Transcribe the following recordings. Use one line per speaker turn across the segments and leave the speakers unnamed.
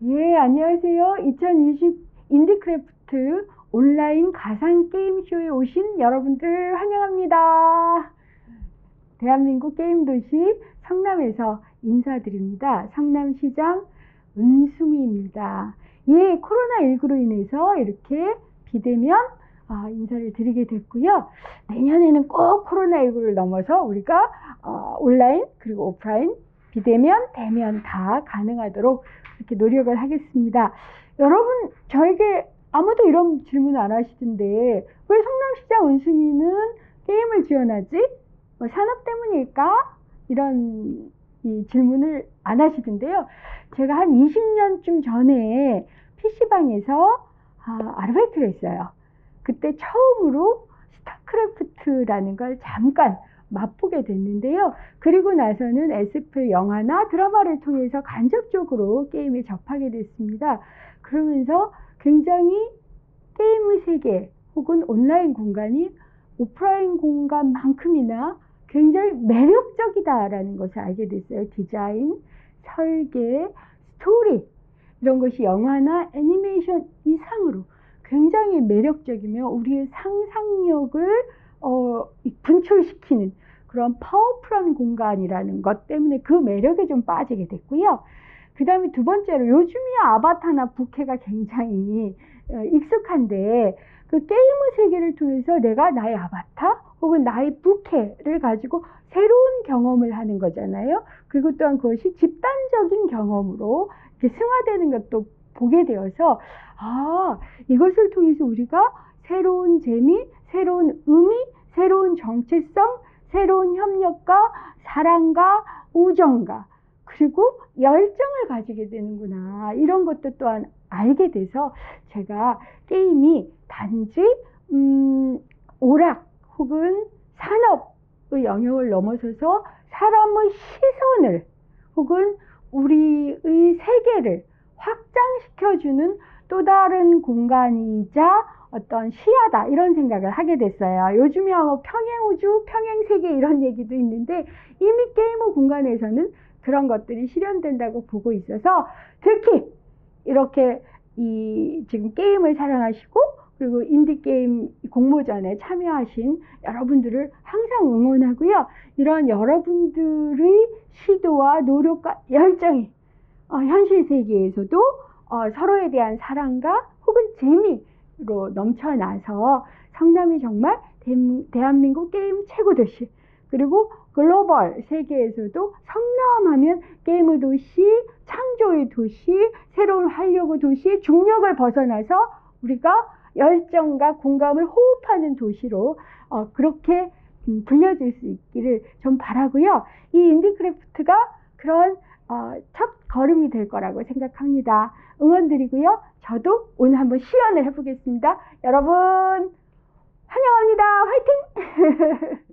예, 안녕하세요. 2020 인디크래프트 온라인 가상 게임쇼에 오신 여러분들 환영합니다. 대한민국 게임 도시 성남에서 인사드립니다. 성남시장 은수미입니다. 예, 코로나19로 인해서 이렇게 비대면 인사를 드리게 됐고요. 내년에는 꼭 코로나19를 넘어서 우리가 온라인 그리고 오프라인 비대면 대면 다 가능하도록 이렇게 노력을 하겠습니다. 여러분, 저에게 아무도 이런 질문 안 하시던데 왜 성남시장 은수미는 게임을 지원하지? 뭐 산업 때문일까? 이런 질문을 안 하시던데요. 제가 한 20년쯤 전에 PC방에서 아르바이트를 했어요. 그때 처음으로 스타크래프트라는 걸 잠깐 맛보게 됐는데요. 그리고 나서는 SF 영화나 드라마를 통해서 간접적으로 게임에 접하게 됐습니다. 그러면서 굉장히 게임의 세계 혹은 온라인 공간이 오프라인 공간만큼이나 굉장히 매력적이다라는 것을 알게 됐어요. 디자인, 설계, 스토리 이런 것이 영화나 애니메이션 이상으로 굉장히 매력적이며 우리의 상상력을 분출시키는 그런 파워풀한 공간이라는 것 때문에 그 매력에 좀 빠지게 됐고요. 그 다음에 두 번째로 요즘이야 아바타나 부캐가 굉장히 익숙한데 그 게임의 세계를 통해서 내가 나의 아바타 혹은 나의 부캐를 가지고 새로운 경험을 하는 거잖아요. 그리고 또한 그것이 집단적인 경험으로 이렇게 승화되는 것도 보게 되어서 이것을 통해서 우리가 새로운 재미, 새로운 의미, 새로운 정체성, 새로운 협력과 사랑과 우정과 그리고 열정을 가지게 되는구나. 이런 것도 또한 알게 돼서 제가 게임이 단지 오락 혹은 산업의 영역을 넘어서서 사람의 시선을 혹은 우리의 세계를 확장시켜주는 또 다른 공간이자 어떤 시야다 이런 생각을 하게 됐어요. 요즘에 뭐 평행우주, 평행세계 이런 얘기도 있는데 이미 게이머 공간에서는 그런 것들이 실현된다고 보고 있어서 특히 이렇게 지금 게임을 사랑하시고 그리고 인디게임 공모전에 참여하신 여러분들을 항상 응원하고요. 이런 여러분들의 시도와 노력과 열정이 현실 세계에서도 서로에 대한 사랑과 혹은 재미로 넘쳐나서 성남이 정말 대한민국 게임 최고 도시 그리고 글로벌 세계에서도 성남하면 게임의 도시, 창조의 도시, 새로운 활력의 도시, 중력을 벗어나서 우리가 열정과 공감을 호흡하는 도시로 그렇게 불려질 수 있기를 좀 바라고요. 이 인디크래프트가 그런 첫 걸음이 될 거라고 생각합니다. 응원드리고요. 저도 오늘 한번 시연을 해보겠습니다. 여러분 환영합니다. 화이팅!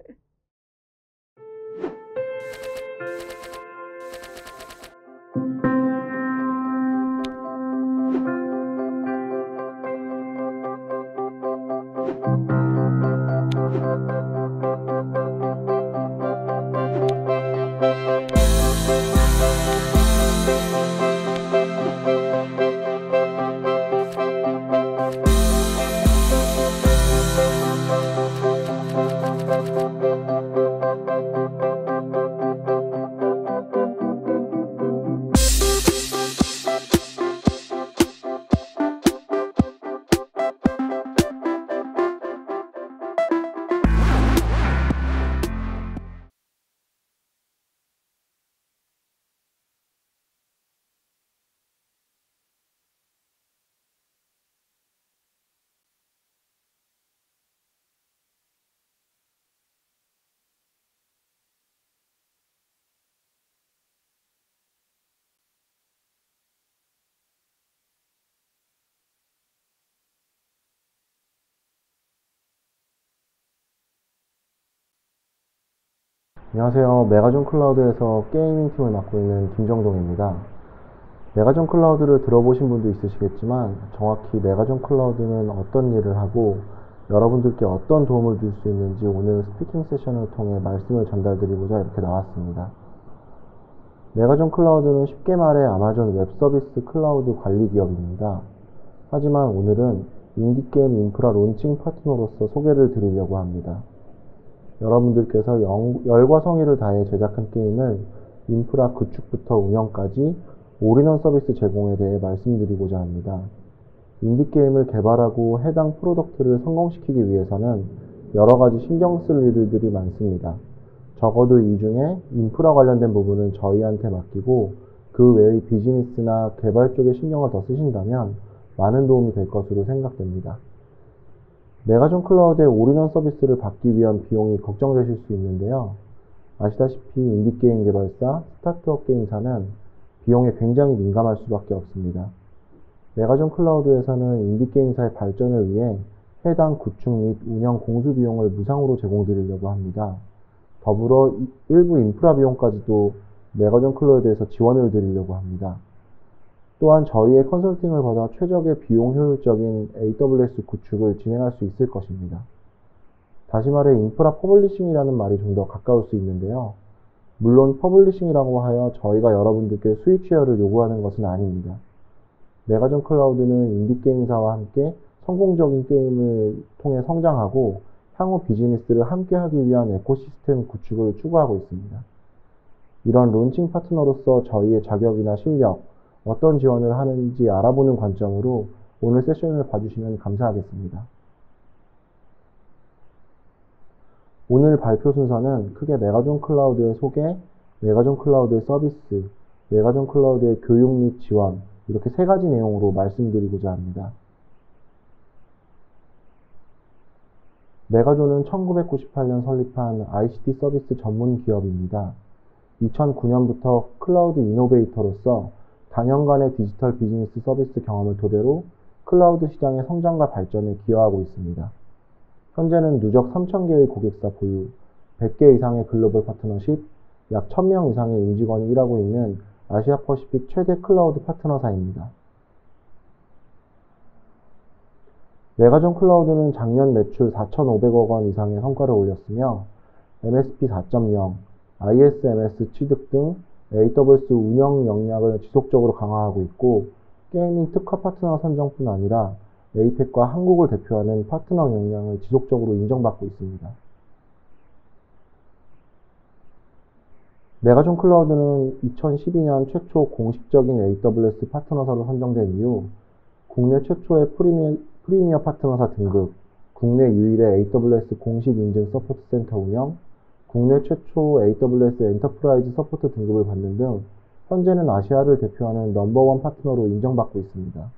안녕하세요. 메가존 클라우드에서 게이밍 팀을 맡고 있는 김정동입니다. 메가존 클라우드를 들어보신 분도 있으시겠지만 정확히 메가존 클라우드는 어떤 일을 하고 여러분들께 어떤 도움을 줄 수 있는지 오늘 스피킹 세션을 통해 말씀을 전달드리고자 이렇게 나왔습니다. 메가존 클라우드는 쉽게 말해 아마존 웹 서비스 클라우드 관리 기업입니다. 하지만 오늘은 인디게임 인프라 론칭 파트너로서 소개를 드리려고 합니다. 여러분들께서 열과 성의를 다해 제작한 게임을 인프라 구축부터 운영까지 올인원 서비스 제공에 대해 말씀드리고자 합니다. 인디게임을 개발하고 해당 프로덕트를 성공시키기 위해서는 여러 가지 신경 쓸 일들이 많습니다. 적어도 이 중에 인프라 관련된 부분은 저희한테 맡기고 그 외의 비즈니스나 개발 쪽에 신경을 더 쓰신다면 많은 도움이 될 것으로 생각됩니다. 메가존 클라우드의 올인원 서비스를 받기 위한 비용이 걱정되실 수 있는데요. 아시다시피 인디게임 개발사, 스타트업 게임사는 비용에 굉장히 민감할 수밖에 없습니다. 메가존 클라우드에서는 인디게임사의 발전을 위해 해당 구축 및 운영 공수 비용을 무상으로 제공드리려고 합니다. 더불어 일부 인프라 비용까지도 메가존 클라우드에서 지원을 드리려고 합니다. 또한 저희의 컨설팅을 받아 최적의 비용 효율적인 AWS 구축을 진행할 수 있을 것입니다. 다시 말해 인프라 퍼블리싱이라는 말이 좀 더 가까울 수 있는데요. 물론 퍼블리싱이라고 하여 저희가 여러분들께 수익 쉐어를 요구하는 것은 아닙니다. 메가존 클라우드는 인디게임사와 함께 성공적인 게임을 통해 성장하고 향후 비즈니스를 함께 하기 위한 에코시스템 구축을 추구하고 있습니다. 이런 론칭 파트너로서 저희의 자격이나 실력, 어떤 지원을 하는지 알아보는 관점으로 오늘 세션을 봐주시면 감사하겠습니다. 오늘 발표 순서는 크게 메가존 클라우드의 소개, 메가존 클라우드의 서비스, 메가존 클라우드의 교육 및 지원, 이렇게 세 가지 내용으로 말씀드리고자 합니다. 메가존은 1998년 설립한 ICT 서비스 전문 기업입니다. 2009년부터 클라우드 이노베이터로서 다년간의 디지털 비즈니스 서비스 경험을 토대로 클라우드 시장의 성장과 발전에 기여하고 있습니다. 현재는 누적 3,000개의 고객사 보유, 100개 이상의 글로벌 파트너십, 약 1,000명 이상의 임직원이 일하고 있는 아시아 퍼시픽 최대 클라우드 파트너사입니다. 메가존 클라우드는 작년 매출 4,500억 원 이상의 성과를 올렸으며 MSP 4.0, ISMS 취득 등 AWS 운영 역량을 지속적으로 강화하고 있고 게이밍 특화 파트너 선정뿐 아니라 APEC과 한국을 대표하는 파트너 역량을 지속적으로 인정받고 있습니다. 메가존 클라우드는 2012년 최초 공식적인 AWS 파트너사로 선정된 이후 국내 최초의 프리미어 파트너사 등급, 국내 유일의 AWS 공식 인증 서포트 센터 운영, 국내 최초 AWS 엔터프라이즈 서포트 등급을 받는 등 현재는 아시아를 대표하는 넘버원 파트너로 인정받고 있습니다.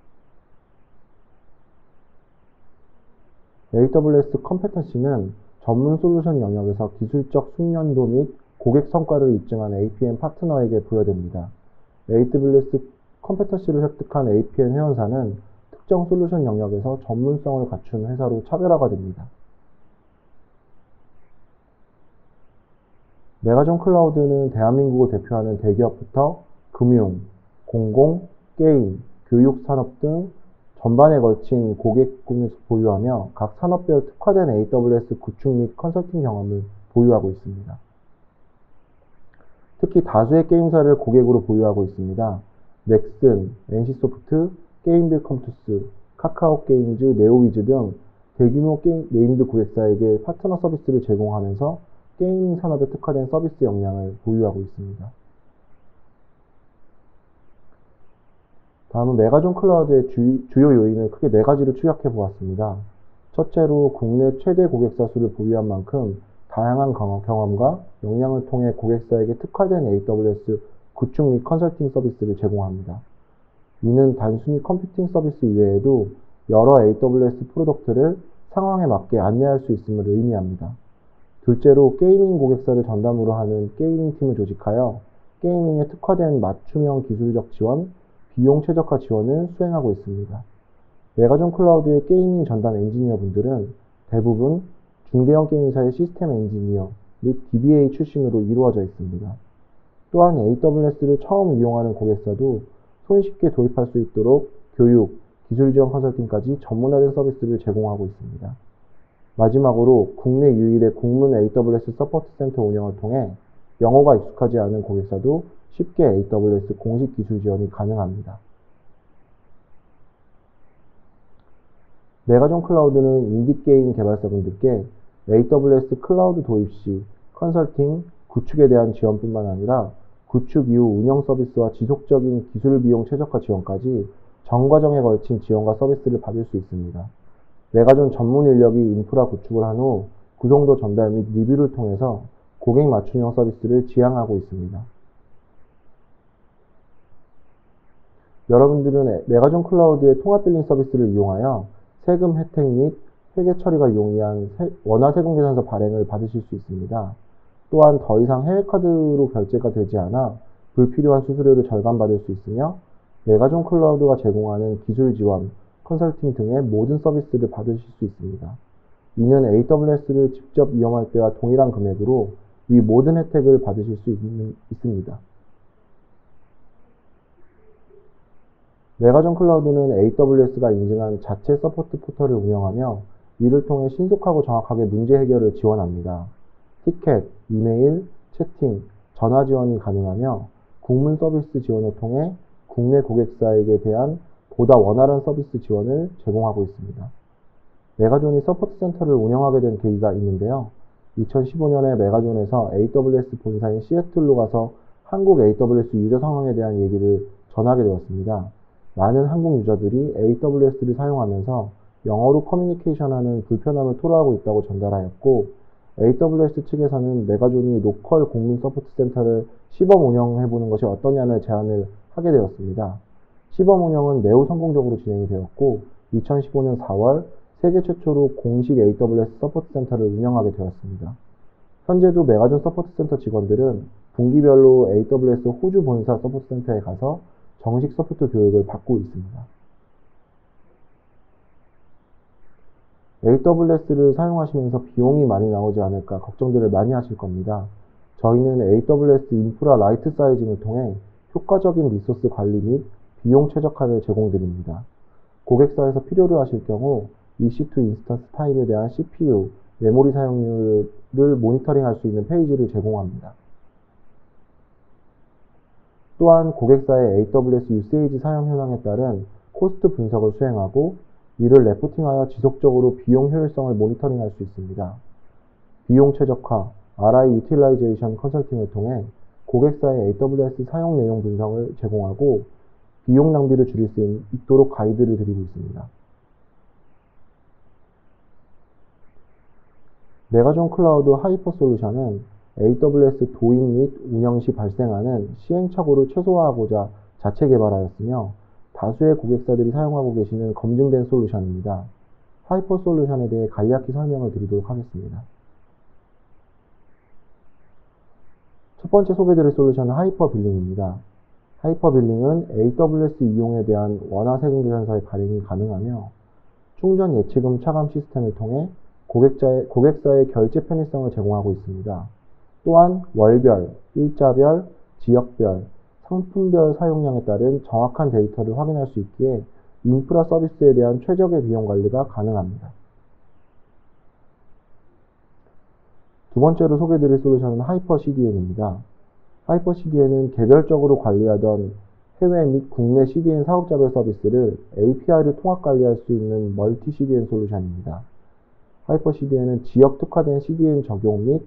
AWS 컴페턴시는 전문 솔루션 영역에서 기술적 숙련도 및 고객 성과를 입증한 APN 파트너에게 부여됩니다. AWS 컴페턴시를 획득한 APN 회원사는 특정 솔루션 영역에서 전문성을 갖춘 회사로 차별화가 됩니다. 메가존 클라우드는 대한민국을 대표하는 대기업부터 금융, 공공, 게임, 교육 산업 등 전반에 걸친 고객군을 보유하며 각 산업별 특화된 AWS 구축 및 컨설팅 경험을 보유하고 있습니다. 특히 다수의 게임사를 고객으로 보유하고 있습니다. 넥슨, NC소프트, 게임빌컴투스, 카카오게임즈, 네오위즈 등 대규모 네임드 고객사에게 파트너 서비스를 제공하면서 게이밍 산업에 특화된 서비스 역량을 보유하고 있습니다. 다음은 메가존 클라우드의 주요 요인을 크게 4가지로 추격해 보았습니다. 첫째로 국내 최대 고객사 수를 보유한 만큼 다양한 경험과 역량을 통해 고객사에게 특화된 AWS 구축 및 컨설팅 서비스를 제공합니다. 이는 단순히 컴퓨팅 서비스 이외에도 여러 AWS 프로덕트를 상황에 맞게 안내할 수 있음을 의미합니다. 둘째로 게이밍 고객사를 전담으로 하는 게이밍 팀을 조직하여 게이밍에 특화된 맞춤형 기술적 지원, 비용 최적화 지원을 수행하고 있습니다. 메가존 클라우드의 게이밍 전담 엔지니어 분들은 대부분 중대형 게임사의 시스템 엔지니어 및 DBA 출신으로 이루어져 있습니다. 또한 AWS를 처음 이용하는 고객사도 손쉽게 도입할 수 있도록 교육, 기술 지원 컨설팅까지 전문화된 서비스를 제공하고 있습니다. 마지막으로 국내 유일의 국문 AWS 서포트 센터 운영을 통해 영어가 익숙하지 않은 고객사도 쉽게 AWS 공식 기술 지원이 가능합니다. 메가존 클라우드는 인디게임 개발사분들께 AWS 클라우드 도입 시 컨설팅, 구축에 대한 지원뿐만 아니라 구축 이후 운영 서비스와 지속적인 기술 비용 최적화 지원까지 전 과정에 걸친 지원과 서비스를 받을 수 있습니다. 메가존 전문 인력이 인프라 구축을 한 후 구성도 전달 및 리뷰를 통해서 고객 맞춤형 서비스를 지향하고 있습니다. 여러분들은 메가존 클라우드의 통합 빌링 서비스를 이용하여 세금 혜택 및 회계 처리가 용이한 원화 세금 계산서 발행을 받으실 수 있습니다. 또한 더 이상 해외 카드로 결제가 되지 않아 불필요한 수수료를 절감받을 수 있으며 메가존 클라우드가 제공하는 기술 지원, 컨설팅 등의 모든 서비스를 받으실 수 있습니다. 이는 AWS를 직접 이용할 때와 동일한 금액으로 위 모든 혜택을 받으실 수 있습니다. 메가존 클라우드는 AWS가 인증한 자체 서포트 포털을 운영하며 이를 통해 신속하고 정확하게 문제 해결을 지원합니다. 티켓, 이메일, 채팅, 전화 지원이 가능하며 국문 서비스 지원을 통해 국내 고객사에게 대한 보다 원활한 서비스 지원을 제공하고 있습니다. 메가존이 서포트 센터를 운영하게 된 계기가 있는데요. 2015년에 메가존에서 AWS 본사인 시애틀로 가서 한국 AWS 유저 상황에 대한 얘기를 전하게 되었습니다. 많은 한국 유저들이 AWS를 사용하면서 영어로 커뮤니케이션하는 불편함을 토로하고 있다고 전달하였고, AWS 측에서는 메가존이 로컬 공문 서포트 센터를 시범 운영해보는 것이 어떠냐는 제안을 하게 되었습니다. 시범 운영은 매우 성공적으로 진행이 되었고 2015년 4월 세계 최초로 공식 AWS 서포트 센터를 운영하게 되었습니다. 현재도 메가존 서포트 센터 직원들은 분기별로 AWS 호주 본사 서포트 센터에 가서 정식 서포트 교육을 받고 있습니다. AWS를 사용하시면서 비용이 많이 나오지 않을까 걱정들을 많이 하실 겁니다. 저희는 AWS 인프라 라이트 사이징을 통해 효과적인 리소스 관리 및 비용 최적화를 제공드립니다. 고객사에서 필요로 하실 경우 EC2 인스턴스 타입에 대한 CPU, 메모리 사용률을 모니터링할 수 있는 페이지를 제공합니다. 또한 고객사의 AWS 유세이지 사용 현황에 따른 코스트 분석을 수행하고 이를 레포팅하여 지속적으로 비용 효율성을 모니터링할 수 있습니다. 비용 최적화, RI 유틸라이제이션 컨설팅을 통해 고객사의 AWS 사용 내용 분석을 제공하고 비용 낭비를 줄일 수 있도록 가이드를 드리고 있습니다. 메가존 클라우드 하이퍼 솔루션은 AWS 도입 및 운영 시 발생하는 시행착오를 최소화하고자 자체 개발하였으며 다수의 고객사들이 사용하고 계시는 검증된 솔루션입니다. 하이퍼 솔루션에 대해 간략히 설명을 드리도록 하겠습니다. 첫 번째 소개드릴 솔루션은 하이퍼 빌링입니다. 하이퍼 빌링은 AWS 이용에 대한 원화 세금 계산서의 발행이 가능하며 충전 예치금 차감 시스템을 통해 고객사의 결제 편의성을 제공하고 있습니다. 또한 월별, 일자별, 지역별, 상품별 사용량에 따른 정확한 데이터를 확인할 수 있기에 인프라 서비스에 대한 최적의 비용 관리가 가능합니다. 두 번째로 소개드릴 솔루션은 하이퍼 CDN입니다. 하이퍼 CDN은 개별적으로 관리하던 해외 및 국내 CDN 사업자별 서비스를 API를 통합 관리할 수 있는 멀티 CDN 솔루션입니다. 하이퍼 CDN은 지역 특화된 CDN 적용 및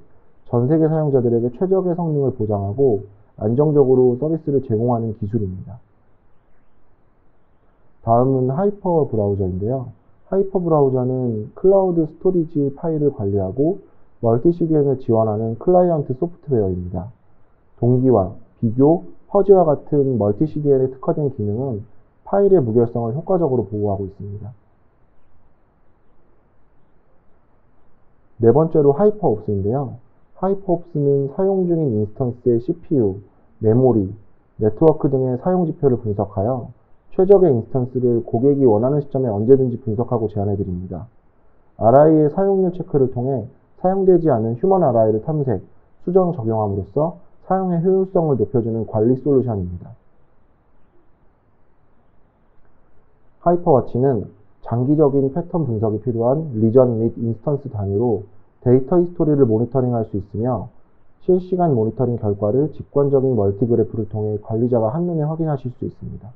전 세계 사용자들에게 최적의 성능을 보장하고 안정적으로 서비스를 제공하는 기술입니다. 다음은 하이퍼 브라우저인데요. 하이퍼 브라우저는 클라우드 스토리지 파일을 관리하고 멀티 CDN을 지원하는 클라이언트 소프트웨어입니다. 동기화, 비교, 퍼지와 같은 멀티 CDN에 특화된 기능은 파일의 무결성을 효과적으로 보호하고 있습니다. 네 번째로 하이퍼옵스인데요. 하이퍼옵스는 사용 중인 인스턴스의 CPU, 메모리, 네트워크 등의 사용 지표를 분석하여 최적의 인스턴스를 고객이 원하는 시점에 언제든지 분석하고 제안해드립니다. RI의 사용률 체크를 통해 사용되지 않은 휴먼 RI를 탐색, 수정 적용함으로써 사용의 효율성을 높여주는 관리 솔루션입니다. 하이퍼워치는 장기적인 패턴 분석이 필요한 리전 및 인스턴스 단위로 데이터 히스토리를 모니터링할 수 있으며 실시간 모니터링 결과를 직관적인 멀티그래프를 통해 관리자가 한눈에 확인하실 수 있습니다.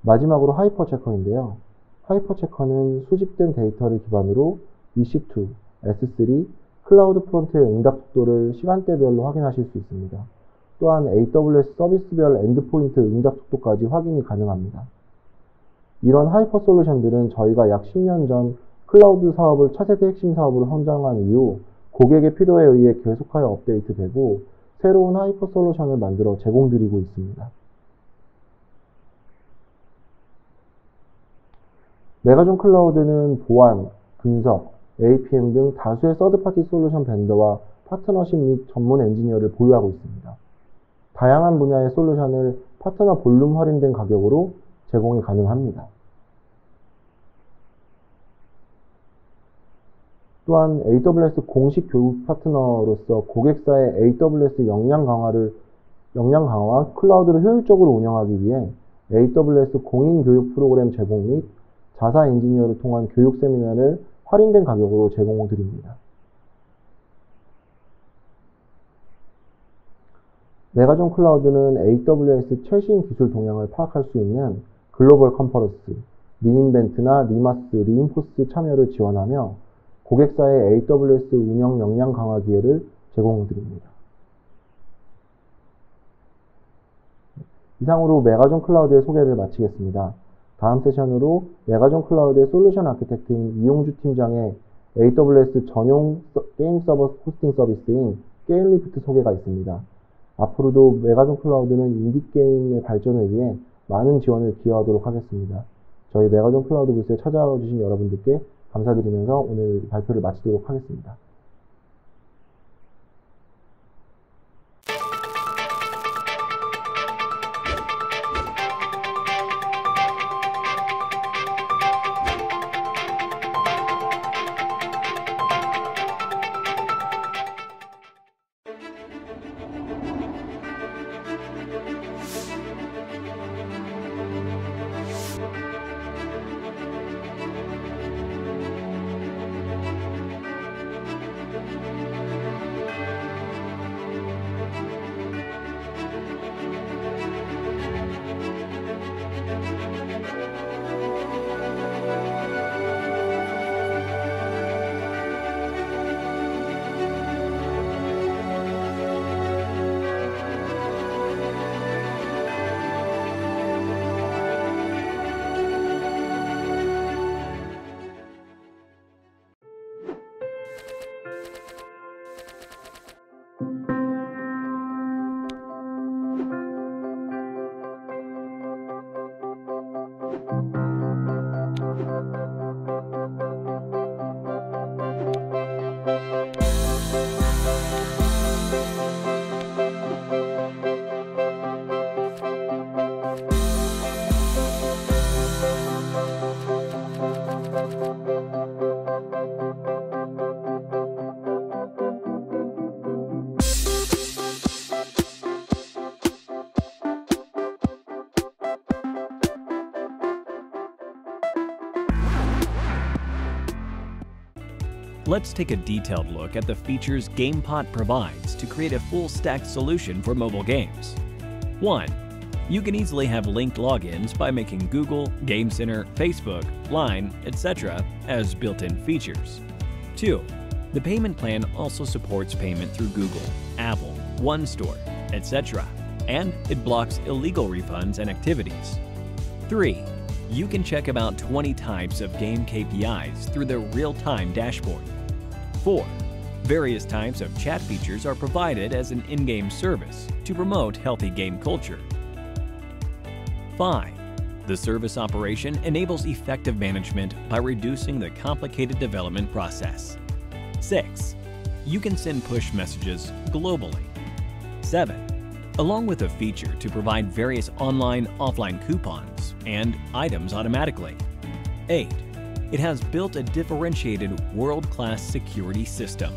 마지막으로 하이퍼체커인데요. 하이퍼체커는 수집된 데이터를 기반으로 EC2, S3, 클라우드 프론트의 응답 속도를 시간대별로 확인하실 수 있습니다. 또한 AWS 서비스별 엔드포인트 응답 속도까지 확인이 가능합니다. 이런 하이퍼 솔루션들은 저희가 약 10년 전 클라우드 사업을 차세대 핵심 사업으로 선정한 이후 고객의 필요에 의해 계속하여 업데이트되고 새로운 하이퍼 솔루션을 만들어 제공드리고 있습니다. 메가존 클라우드는 보안, 분석, APM 등 다수의 서드파티 솔루션 벤더와 파트너십 및 전문 엔지니어를 보유하고 있습니다. 다양한 분야의 솔루션을 파트너 볼륨 할인된 가격으로 제공이 가능합니다. 또한 AWS 공식 교육 파트너로서 고객사의 AWS 역량 강화와 클라우드를 효율적으로 운영하기 위해 AWS 공인 교육 프로그램 제공 및 자사 엔지니어를 통한 교육 세미나를 할인된 가격으로 제공드립니다. 메가존 클라우드는 AWS 최신 기술 동향을 파악할 수 있는 글로벌 컨퍼런스, 리인벤트나 리마스, 리인포스 참여를 지원하며 고객사의 AWS 운영 역량 강화 기회를 제공드립니다. 이상으로 메가존 클라우드의 소개를 마치겠습니다. 다음 세션으로 메가존 클라우드의 솔루션 아키텍트인 이용주 팀장의 AWS 전용 게임 서버 호스팅 서비스인 게임리프트 소개가 있습니다. 앞으로도 메가존 클라우드는 인디게임의 발전을 위해 많은 지원을 기여하도록 하겠습니다. 저희 메가존 클라우드 부스에 찾아와 주신 여러분들께 감사드리면서 오늘 발표를 마치도록 하겠습니다.
Let's take a detailed look at the features GamePot provides to create a full-stack solution for mobile games. 1. You can easily have linked logins by making Google, Game Center, Facebook, Line, etc. as built-in features. 2. The payment plan also supports payment through Google, Apple, OneStore, etc. and it blocks illegal refunds and activities. 3. You can check about 20 types of game KPIs through the real-time dashboard. 4. Various types of chat features are provided as an in-game service to promote healthy game culture. 5. The service operation enables effective management by reducing the complicated development process. 6. You can send push messages globally. 7. Along with a feature to provide various online/offline coupons and items automatically. 8. It has built a differentiated world-class security system.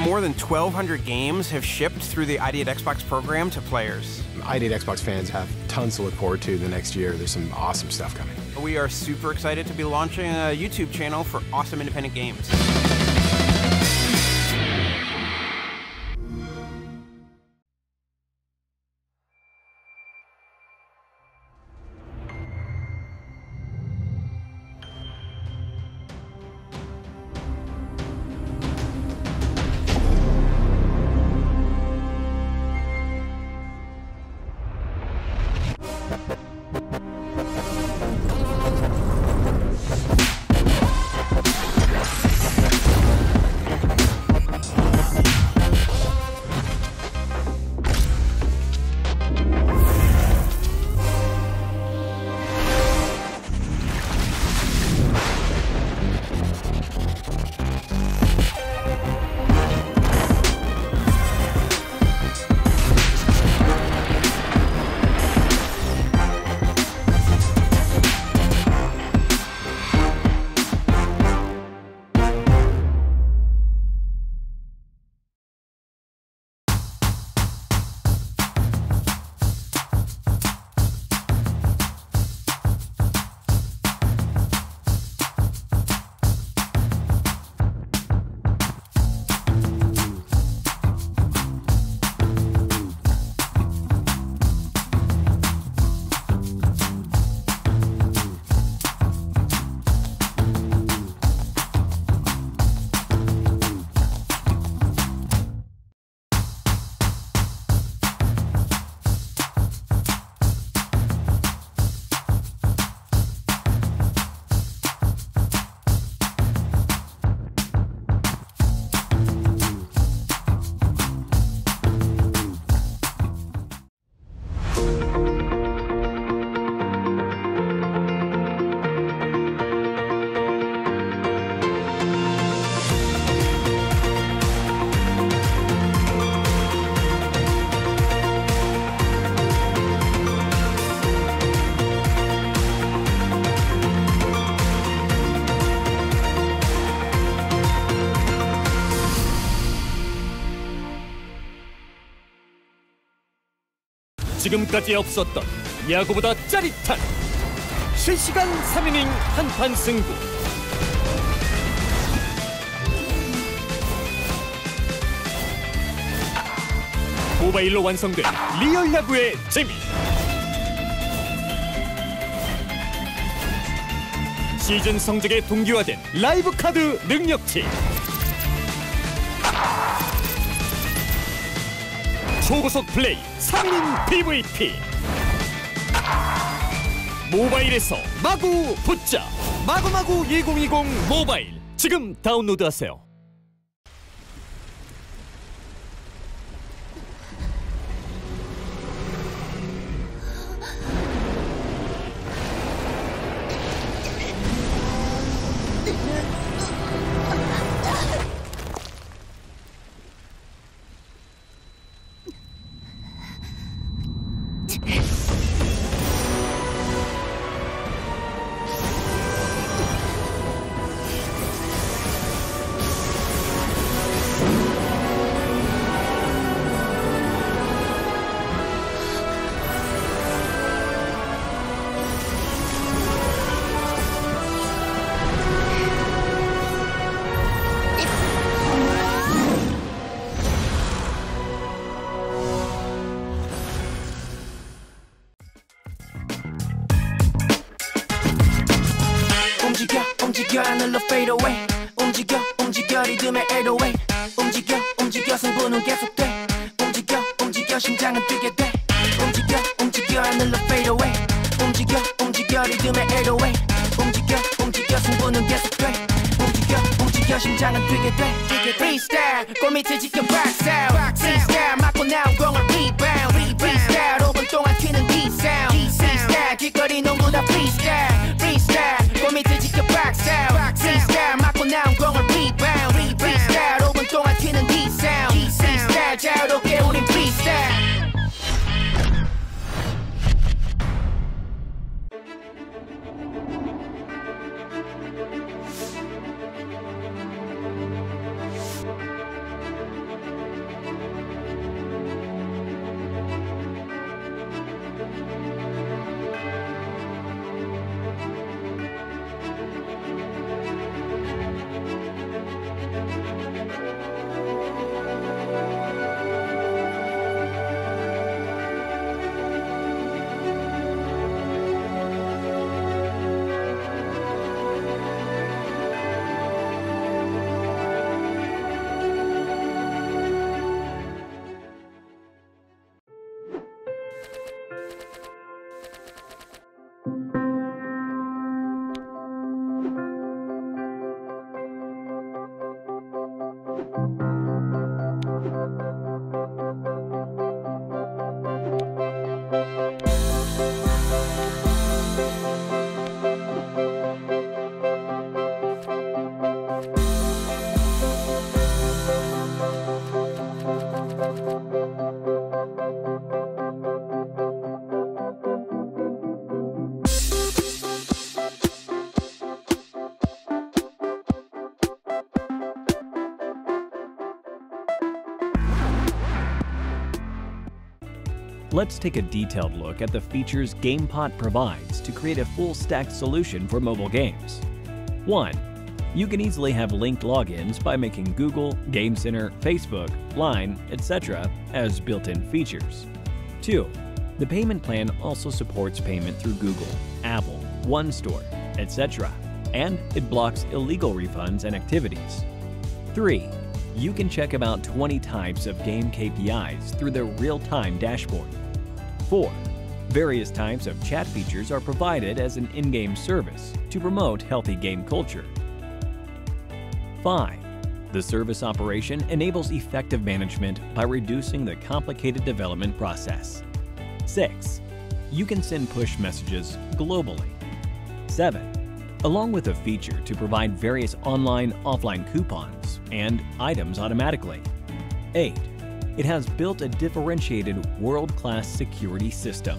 More than 1,200 games have shipped through the ID at Xbox program to players.
ID at Xbox fans have tons to look forward to the next year. There's some awesome stuff coming.
We are super excited to be launching a YouTube channel for awesome independent games.
지금까지 없었던 야구보다 짜릿한 실시간 3이닝 한판 승부. 모바일로 완성된 리얼 야구의 재미. 시즌 성적에 동기화된 라이브 카드 능력치. 초고속 플레이 3인 PVP. 모바일에서 마구 붙자. 마구마구 2020 모바일. 지금 다운로드하세요.
움직여 하늘로 fade away. 움직여 리듬의 808. 움직여 승부는 계속돼. 움직여 심장은 뛰게 돼. 움직여 하늘로 fade away. 움직여 리듬의 808. 움직여 승부는 계속돼. 움직여 심장은 뛰게 돼. Freestyle 골밑을 지켜 backsound. Freestyle 맞고 나온 공을 rebound. Freestyle 5분 동안 튀는 D-sound. Freestyle 길거리 농구 다 freestyle. 골밑을 지켜 backsound. Freestyle 맞고 나온 공을 rebound. Freestyle 5분 동안 튀는 D-sound. Freestyle 자유롭게 우린 freestyle.
Let's take a detailed look at the features GamePot provides to create a full-stack solution for mobile games. 1. You can easily have linked logins by making Google, Game Center, Facebook, Line, etc. as built-in features. 2. The payment plan also supports payment through Google, Apple, One Store, etc., and it blocks illegal refunds and activities. 3. You can check about 20 types of game KPIs through the real-time dashboard. 4. Various types of chat features are provided as an in-game service to promote healthy game culture. 5. The service operation enables effective management by reducing the complicated development process. 6. You can send push messages globally. 7. Along with a feature to provide various online/offline coupons and items automatically. 8. It has built a differentiated world-class security system.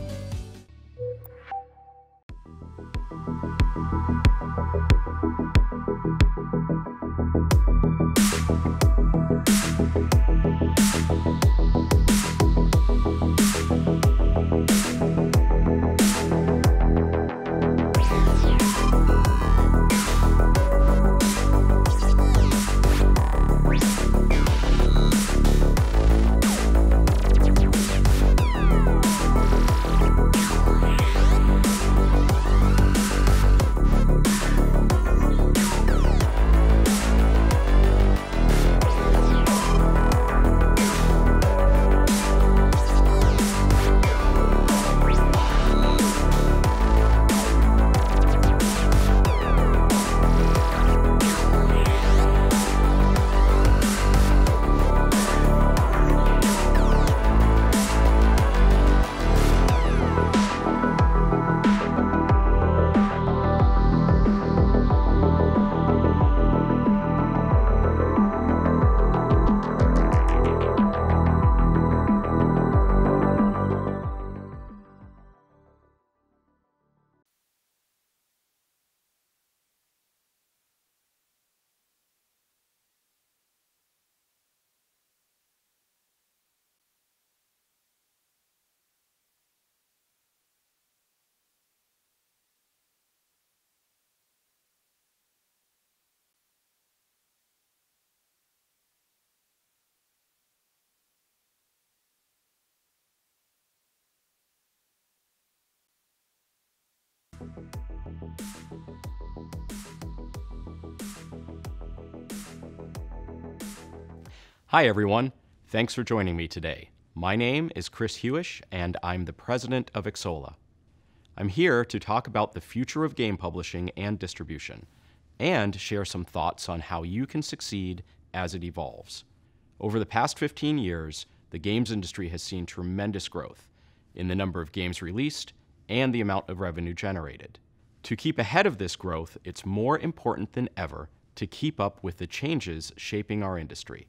Hi everyone, thanks for joining me today. My name is Chris Hewish and I'm the president of Xsolla. I'm here to talk about the future of game publishing and distribution, and share some thoughts on how you can succeed as it evolves. Over the past 15 years, the games industry has seen tremendous growth in the number of games released and the amount of revenue generated. To keep ahead of this growth, it's more important than ever to keep up with the changes shaping our industry.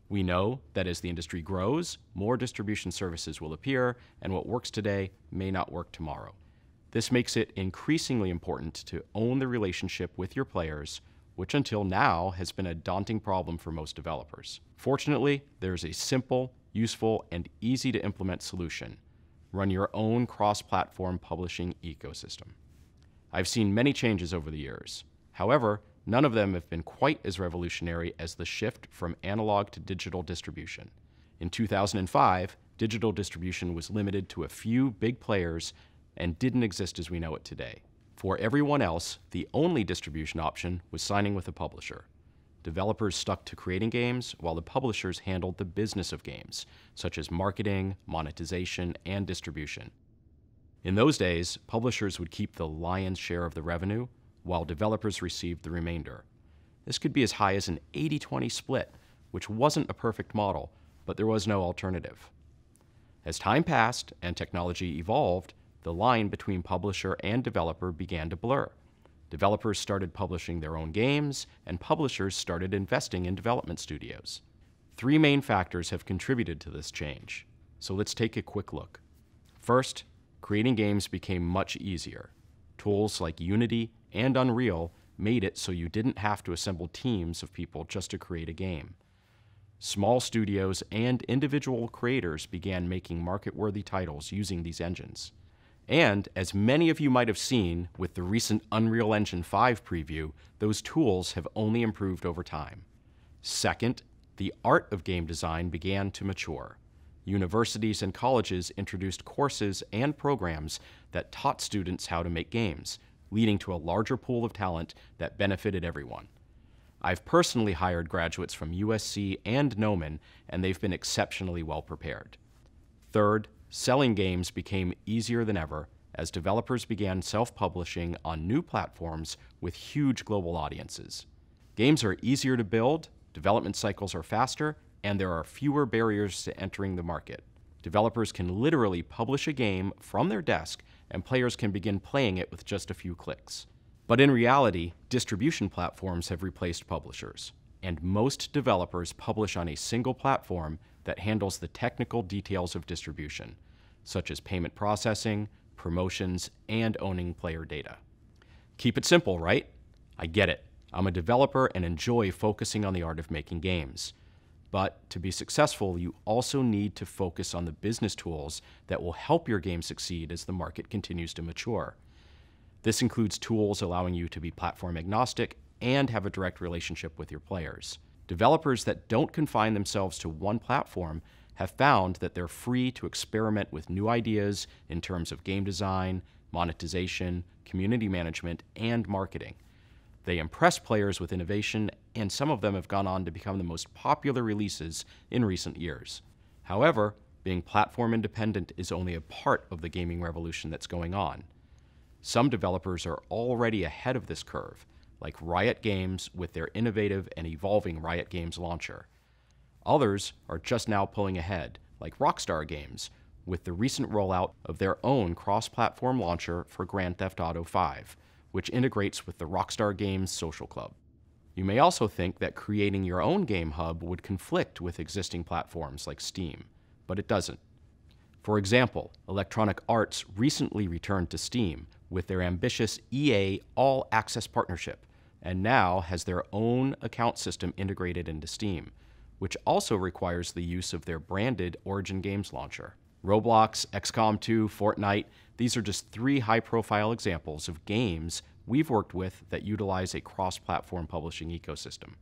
We know that as the industry grows, more distribution services will appear, and what works today may not work tomorrow. This makes it increasingly important to own the relationship with your players, which until now has been a daunting problem for most developers. Fortunately, there's a simple, useful, and easy to implement solution. Run your own cross-platform publishing ecosystem. I've seen many changes over the years. However, none of them have been quite as revolutionary as the shift from analog to digital distribution. In 2005, digital distribution was limited to a few big players and didn't exist as we know it today. For everyone else, the only distribution option was signing with a publisher. Developers stuck to creating games, while the publishers handled the business of games, such as marketing, monetization, and distribution. In those days, publishers would keep the lion's share of the revenue, while developers received the remainder. This could be as high as an 80-20 split, which wasn't a perfect model, but there was no alternative. As time passed and technology evolved, the line between publisher and developer began to blur. Developers started publishing their own games, and publishers started investing in development studios. Three main factors have contributed to this change, so let's take a quick look. First, creating games became much easier. Tools like Unity and Unreal made it so you didn't have to assemble teams of people just to create a game. Small studios and individual creators began making market-worthy titles using these engines. And, as many of you might have seen with the recent Unreal Engine 5 preview, those tools have only improved over time. Second, the art of game design began to mature. Universities and colleges introduced courses and programs that taught students how to make games, leading to a larger pool of talent that benefited everyone. I've personally hired graduates from USC and Gnomon, and they've been exceptionally well prepared. Third, selling games became easier than ever as developers began self-publishing on new platforms with huge global audiences. Games are easier to build, development cycles are faster, and there are fewer barriers to entering the market. Developers can literally publish a game from their desk, and players can begin playing it with just a few clicks. But in reality, distribution platforms have replaced publishers, and most developers publish on a single platform that handles the technical details of distribution, such as payment processing, promotions, and owning player data. Keep it simple, right? I get it. I'm a developer and enjoy focusing on the art of making games. But to be successful, you also need to focus on the business tools that will help your game succeed as the market continues to mature. This includes tools allowing you to be platform agnostic and have a direct relationship with your players. Developers that don't confine themselves to one platform have found that they're free to experiment with new ideas in terms of game design, monetization, community management, and marketing. They impress players with innovation, and some of them have gone on to become the most popular releases in recent years. However, being platform independent is only a part of the gaming revolution that's going on. Some developers are already ahead of this curve, like Riot Games with their innovative and evolving Riot Games launcher. Others are just now pulling ahead, like Rockstar Games, with the recent rollout of their own cross-platform launcher for Grand Theft Auto V, which integrates with the Rockstar Games Social Club. You may also think that creating your own game hub would conflict with existing platforms like Steam, but it doesn't. For example, Electronic Arts recently returned to Steam with their ambitious EA All Access partnership, and now has their own account system integrated into Steam, which also requires the use of their branded Origin Games launcher. Roblox, XCOM 2, Fortnite, these are just three high-profile examples of games we've worked with that utilize a cross-platform publishing ecosystem.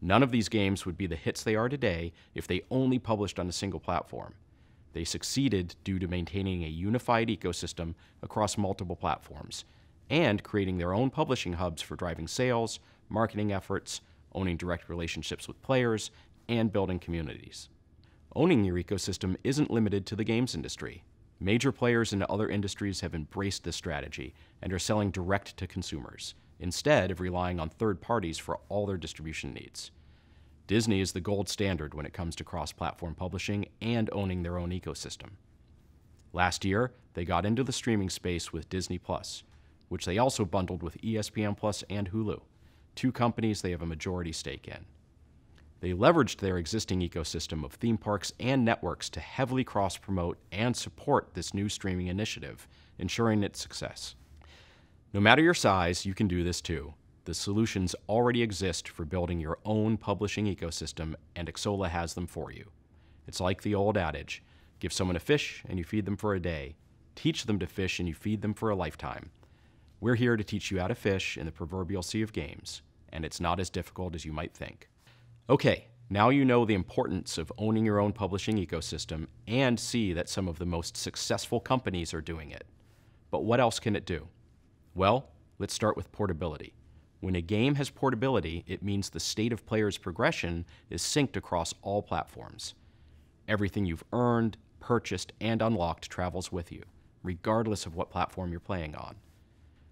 None of these games would be the hits they are today if they only published on a single platform. They succeeded due to maintaining a unified ecosystem across multiple platforms and creating their own publishing hubs for driving sales, marketing efforts, owning direct relationships with players, and building communities. Owning your ecosystem isn't limited to the games industry. Major players in other industries have embraced this strategy and are selling direct to consumers, instead of relying on third parties for all their distribution needs. Disney is the gold standard when it comes to cross-platform publishing and owning their own ecosystem. Last year, they got into the streaming space with Disney+, which they also bundled with ESPN+ and Hulu, two companies they have a majority stake in. They leveraged their existing ecosystem of theme parks and networks to heavily cross-promote and support this new streaming initiative, ensuring its success. No matter your size, you can do this too. The solutions already exist for building your own publishing ecosystem, and Xsolla has them for you. It's like the old adage, give someone a fish and you feed them for a day. Teach them to fish and you feed them for a lifetime. We're here to teach you how to fish in the proverbial sea of games, and it's not as difficult as you might think. Okay, now you know the importance of owning your own publishing ecosystem and see that some of the most successful companies are doing it. But what else can it do? Well, let's start with portability. When a game has portability, it means the state of players' progression is synced across all platforms. Everything you've earned, purchased, and unlocked travels with you, regardless of what platform you're playing on.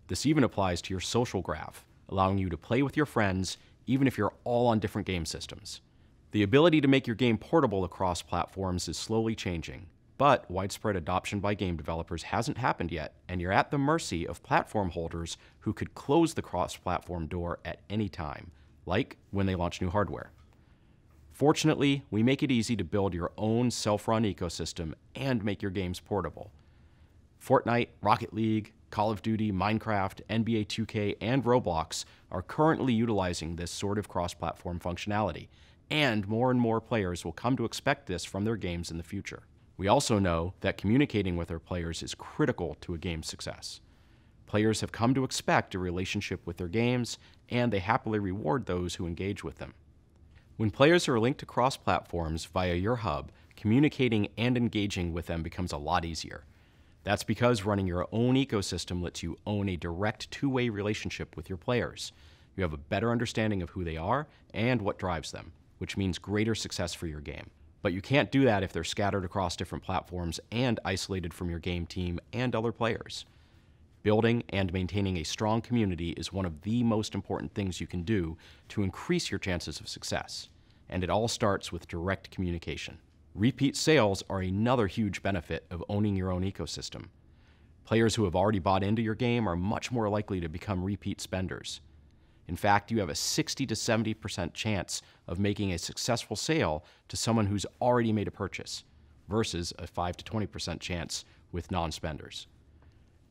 This even applies to your social graph, allowing you to play with your friends even if you're all on different game systems. The ability to make your game portable across platforms is slowly changing, but widespread adoption by game developers hasn't happened yet, and you're at the mercy of platform holders who could close the cross-platform door at any time, like when they launch new hardware. Fortunately, we make it easy to build your own self-run ecosystem and make your games portable. Fortnite, Rocket League, Call of Duty, Minecraft, NBA 2K, and Roblox are currently utilizing this sort of cross-platform functionality, and more players will come to expect this from their games in the future. We also know that communicating with their players is critical to a game's success. Players have come to expect a relationship with their games, and they happily reward those who engage with them. When players are linked to cross-platforms via your hub, communicating and engaging with them becomes a lot easier. That's because running your own ecosystem lets you own a direct two-way relationship with your players. You have a better understanding of who they are and what drives them, which means greater success for your game. But you can't do that if they're scattered across different platforms and isolated from your game team and other players. Building and maintaining a strong community is one of the most important things you can do to increase your chances of success, and it all starts with direct communication. Repeat sales are another huge benefit of owning your own ecosystem. Players who have already bought into your game are much more likely to become repeat spenders. In fact, you have a 60 to 70% chance of making a successful sale to someone who's already made a purchase, versus a 5 to 20% chance with non-spenders.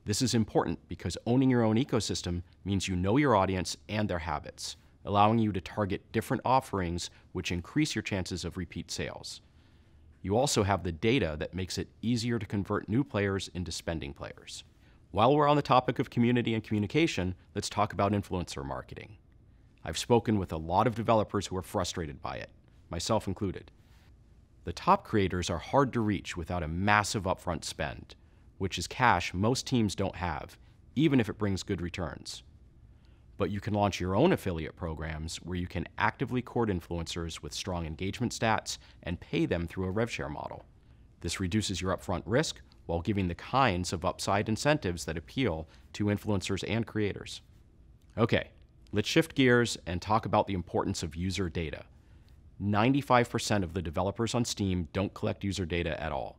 This is important because owning your own ecosystem means you know your audience and their habits, allowing you to target different offerings which increase your chances of repeat sales. You also have the data that makes it easier to convert new players into spending players. While we're on the topic of community and communication, let's talk about influencer marketing. I've spoken with a lot of developers who are frustrated by it, myself included. The top creators are hard to reach without a massive upfront spend, which is cash most teams don't have, even if it brings good returns. But you can launch your own affiliate programs where you can actively court influencers with strong engagement stats and pay them through a rev share model. This reduces your upfront risk while giving the kinds of upside incentives that appeal to influencers and creators. Okay, let's shift gears and talk about the importance of user data. 95% of the developers on Steam don't collect user data at all,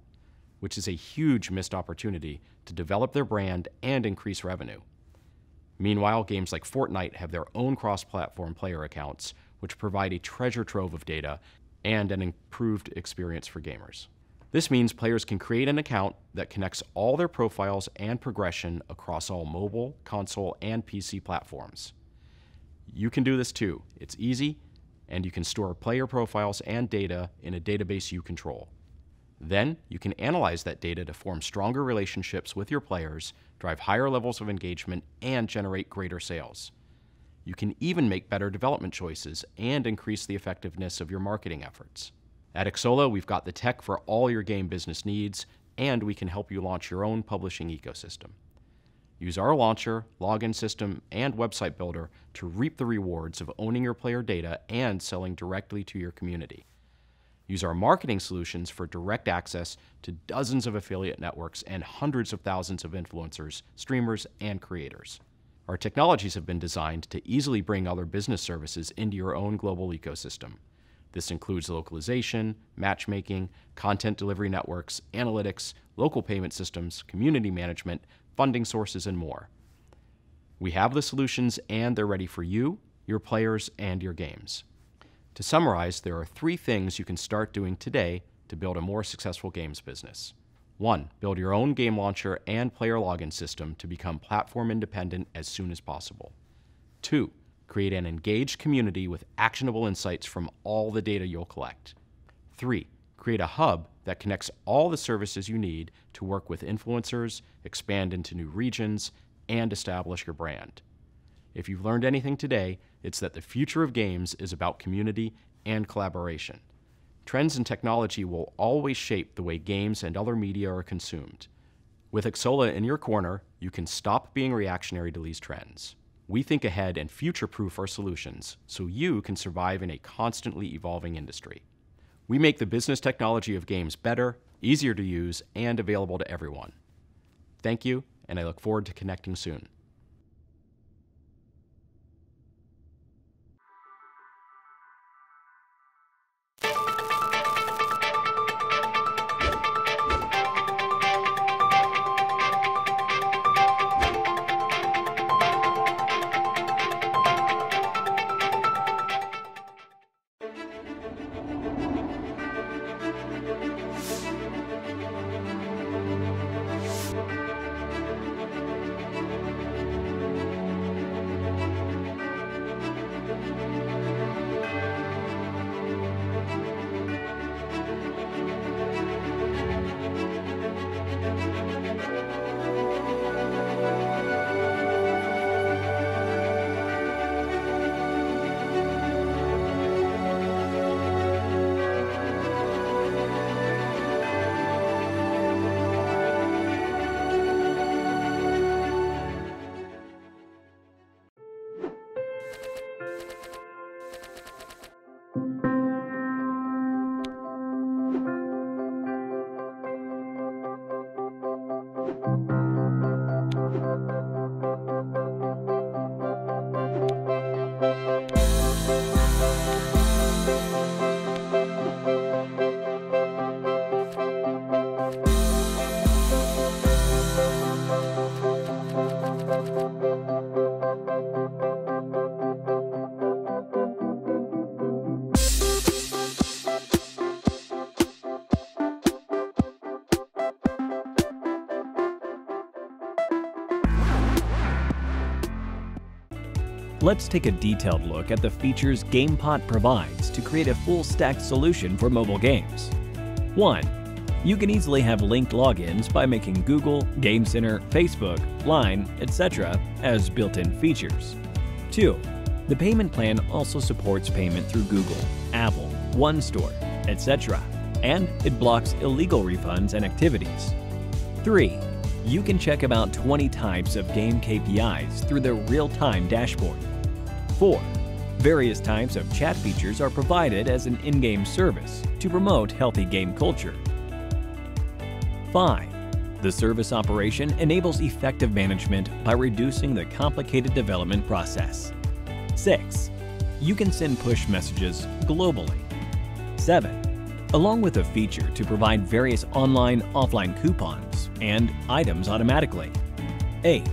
which is a huge missed opportunity to develop their brand and increase revenue. Meanwhile, games like Fortnite have their own cross-platform player accounts, which provide a treasure trove of data and an improved experience for gamers. This means players can create an account that connects all their profiles and progression across all mobile, console, and PC platforms. You can do this too. It's easy, and you can store player profiles and data in a database you control. Then, you can analyze that data to form stronger relationships with your players, drive higher levels of engagement, and generate greater sales. You can even make better development choices and increase the effectiveness of your marketing efforts. At Xsolla, we've got the tech for all your game business needs, and we can help you launch your own publishing ecosystem. Use our launcher, login system, and website builder to reap the rewards of owning your player data and selling directly to your community. Use our marketing solutions for direct access to dozens of affiliate networks and hundreds of thousands of influencers, streamers, and creators. Our technologies have been designed to easily bring other business services into your own global ecosystem. This includes localization, matchmaking, content delivery networks, analytics, local payment systems, community management, funding sources, and more. We have the solutions, and they're ready for you, your players, and your games. To summarize, there are 3 things you can start doing today to build a more successful games business. 1. Build your own game launcher and player login system to become platform independent as soon as possible. 2. Create an engaged community with actionable insights from all the data you'll collect. 3. Create a hub that connects all the services you need to work with influencers, expand into new regions, and establish your brand. If you've learned anything today, it's that the future of games is about community and collaboration. Trends in technology will always shape the way games and other media are consumed. With Xsolla in your corner, you can stop being reactionary to these trends. We think ahead and future-proof our solutions so you can survive in a constantly evolving industry. We make the business technology of games better, easier to use, and available to everyone. Thank you, and I look forward to connecting soon.
Let's take a detailed look at the features GamePot provides to create a full-stack solution for mobile games. 1. You can easily have linked logins by making Google, Game Center, Facebook, Line, etc. as built-in features. 2. The payment plan also supports payment through Google, Apple, One Store, etc., and it blocks illegal refunds and activities. 3. You can check about 20 types of game KPIs through the real-time dashboard. 4. Various types of chat features are provided as an in-game service to promote healthy game culture. 5. The service operation enables effective management by reducing the complicated development process. 6. You can send push messages globally. 7. Along with a feature to provide various online/offline coupons and items automatically. 8.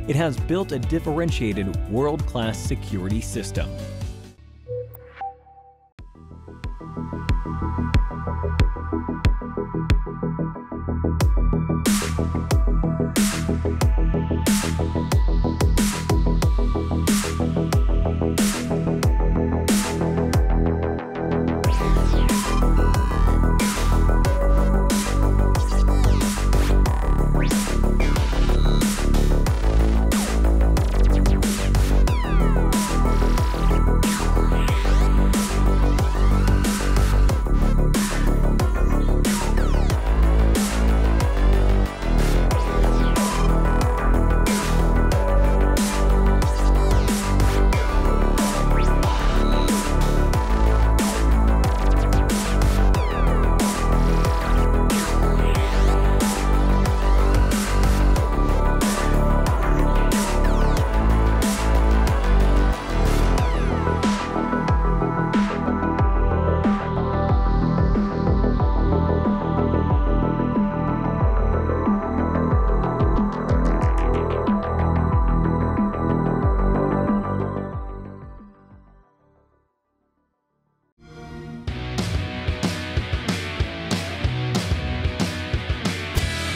It has built a differentiated world-class security system.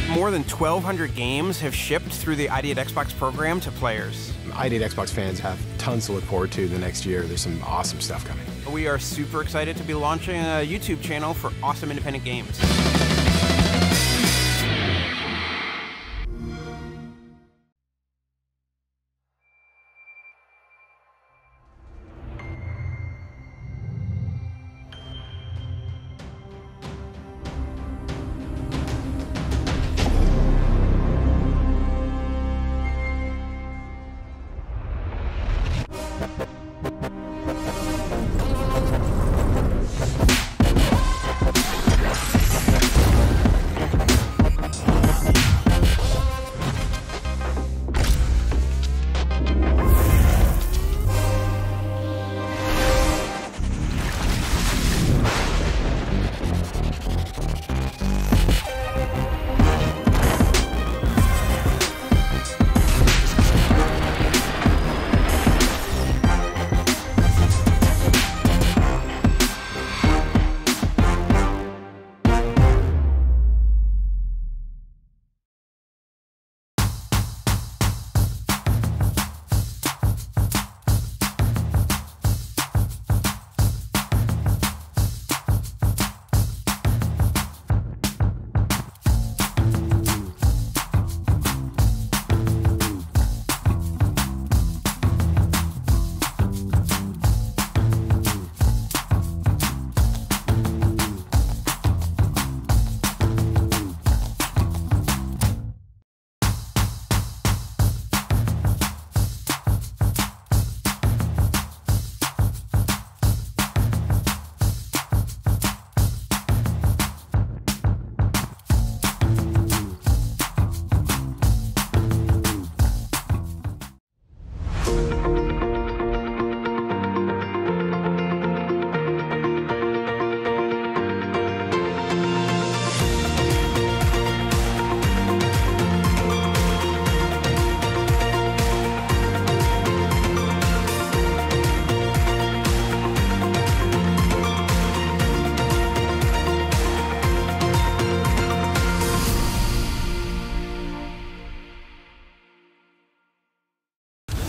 More than 1,200 games have shipped through the ID at Xbox program to players.
ID at Xbox fans have tons to look forward to the next year. There's some awesome stuff coming.
We are super excited to be launching a YouTube channel for awesome independent games.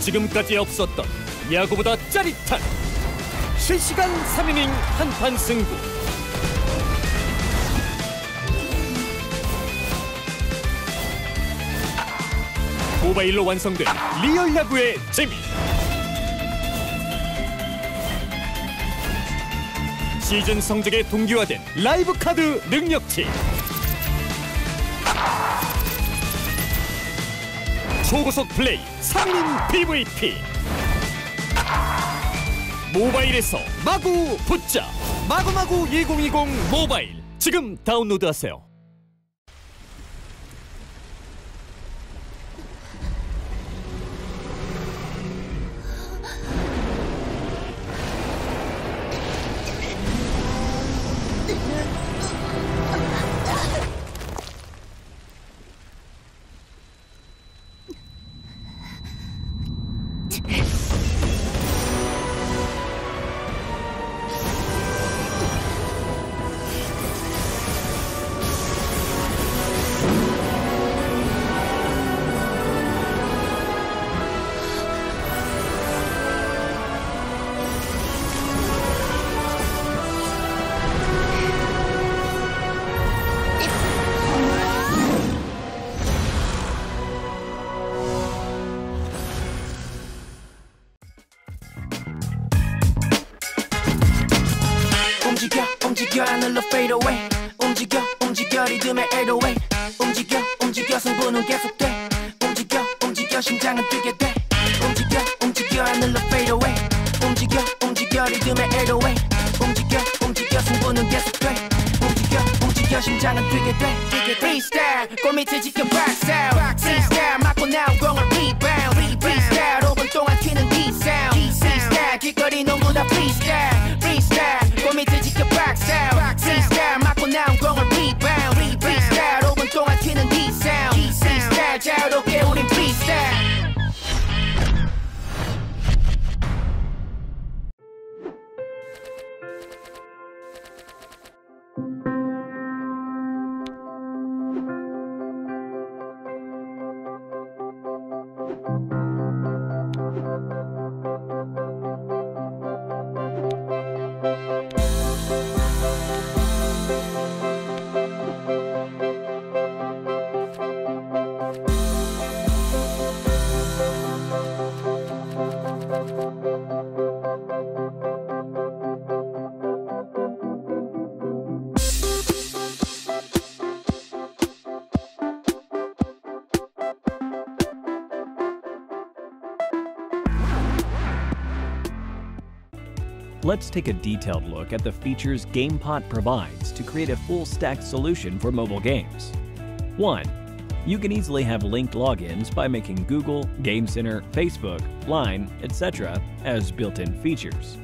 지금까지 없었던 야구보다 짜릿한 실시간 3이닝 한판 승부. 모바일로 완성된 리얼 야구의 재미. 시즌 성적에 동기화된 라이브 카드 능력치. 초고속 플레이 3인 PVP. 모바일에서 마구 붙자. 마구마구 2020 모바일. 지금 다운로드하세요.
움직여 하늘로 fade away. 움직여 리듬의 808. 움직여 승부는 계속돼. 움직여 심장은 뛰게 돼. 움직여 하늘로 fade away. 움직여 리듬의 808. 움직여 승부는 계속돼. 움직여 심장은 뛰게 돼. Freestyle 골밑을 지켜 backsound. Freestyle 맞고 나온 공을 rebound. Freestyle 5분 동안 튀는 D-sound. Freestyle 길거리 농구 다 freestyle. 골밑을 지켜 backsound. Freestyle 맞고 나온 공을 rebound. Freestyle 5분 동안 튀는 D-sound. Freestyle 자유롭게 우린 freestyle.
Let's take a detailed look at the features GamePot provides to create a full-stack solution for mobile games. 1. You can easily have linked logins by making Google, Game Center, Facebook, Line, etc. as built-in features.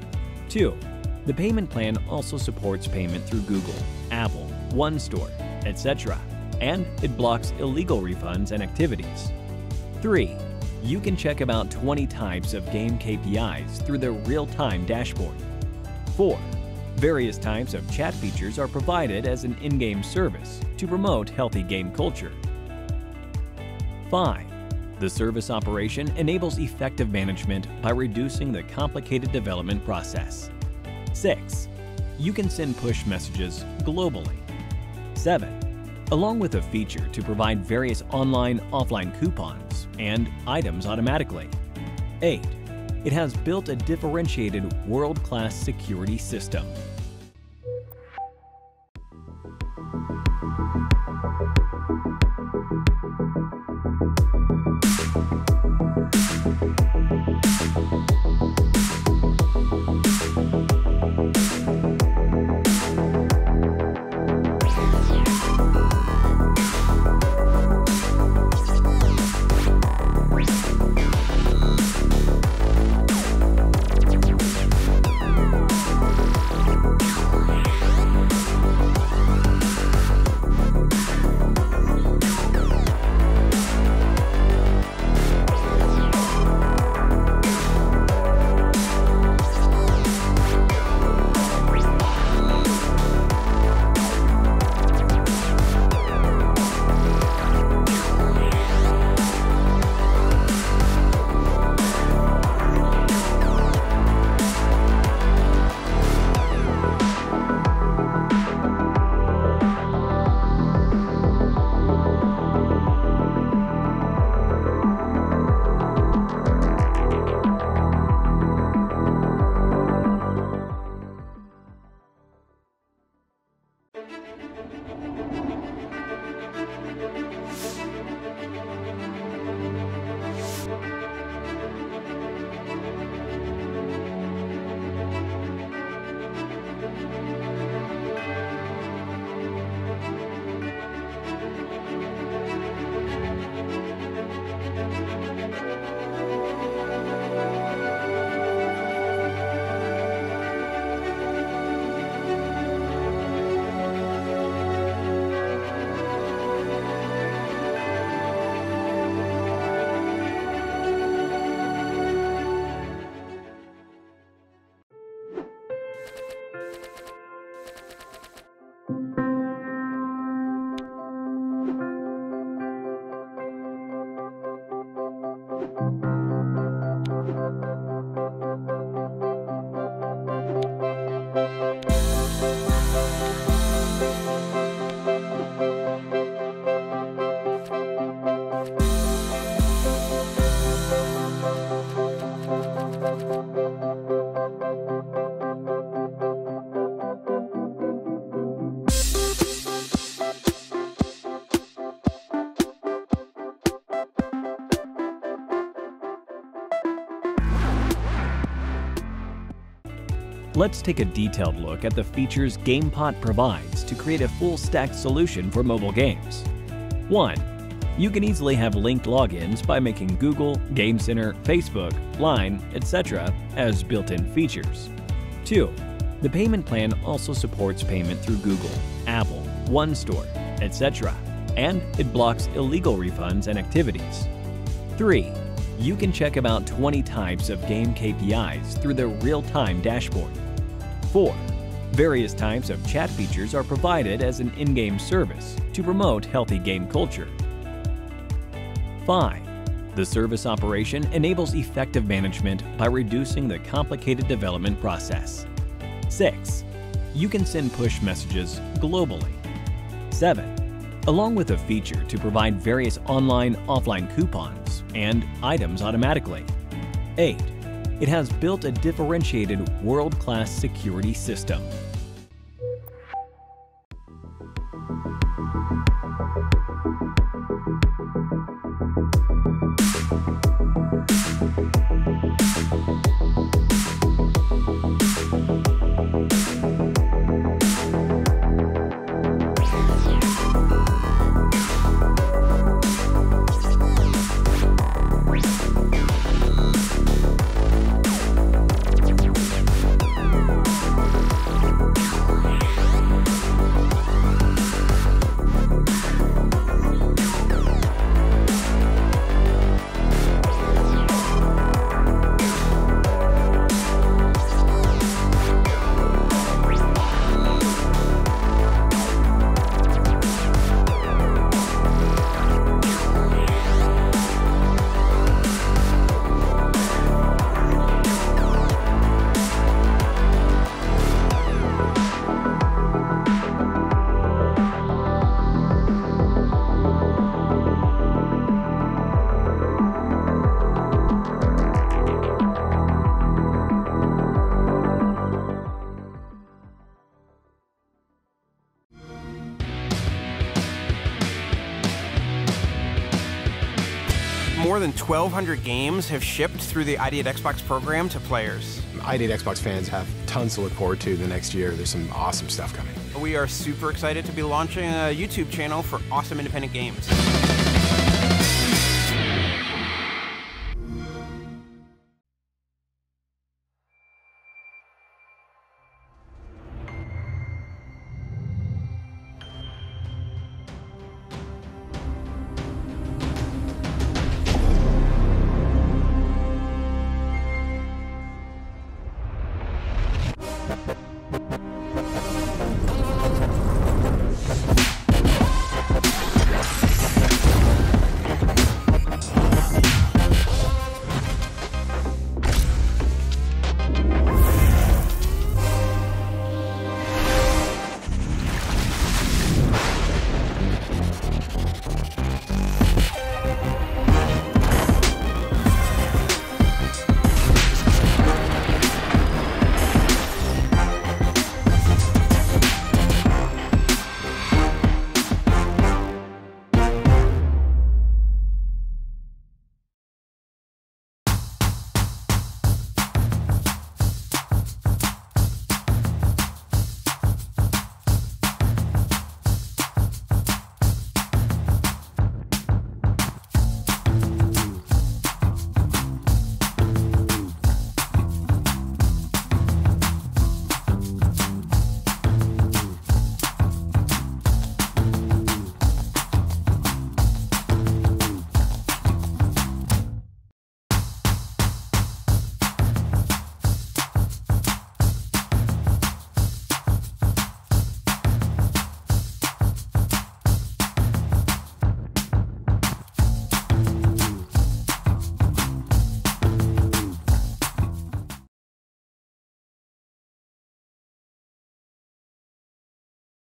2. The payment plan also supports payment through Google, Apple, OneStore, etc. and it blocks illegal refunds and activities. 3. You can check about 20 types of game KPIs through the real-time dashboard. 4. Various types of chat features are provided as an in-game service to promote healthy game culture. 5. The service operation enables effective management by reducing the complicated development process. 6. You can send push messages globally. 7. Along with a feature to provide various online/offline coupons and items automatically. 8. It has built a differentiated world-class security system. Let's take a detailed look at the features GamePot provides to create a full-stack solution for mobile games. 1. You can easily have linked logins by making Google, Game Center, Facebook, Line, etc. as built-in features. 2. The payment plan also supports payment through Google, Apple, One Store, etc., and it blocks illegal refunds and activities. 3. You can check about 20 types of game KPIs through the real-time dashboard. 4. Various types of chat features are provided as an in-game service to promote healthy game culture. 5. The service operation enables effective management by reducing the complicated development process. 6. You can send push messages globally. 7. Along with a feature to provide various online/offline coupons and items automatically. 8. It has built a differentiated world-class security system.
More than 1,200 games have shipped through the ID at Xbox program to players.
ID at Xbox fans have tons to look forward to the next year. There's some awesome stuff coming.
We are super excited to be launching a YouTube channel for awesome independent games.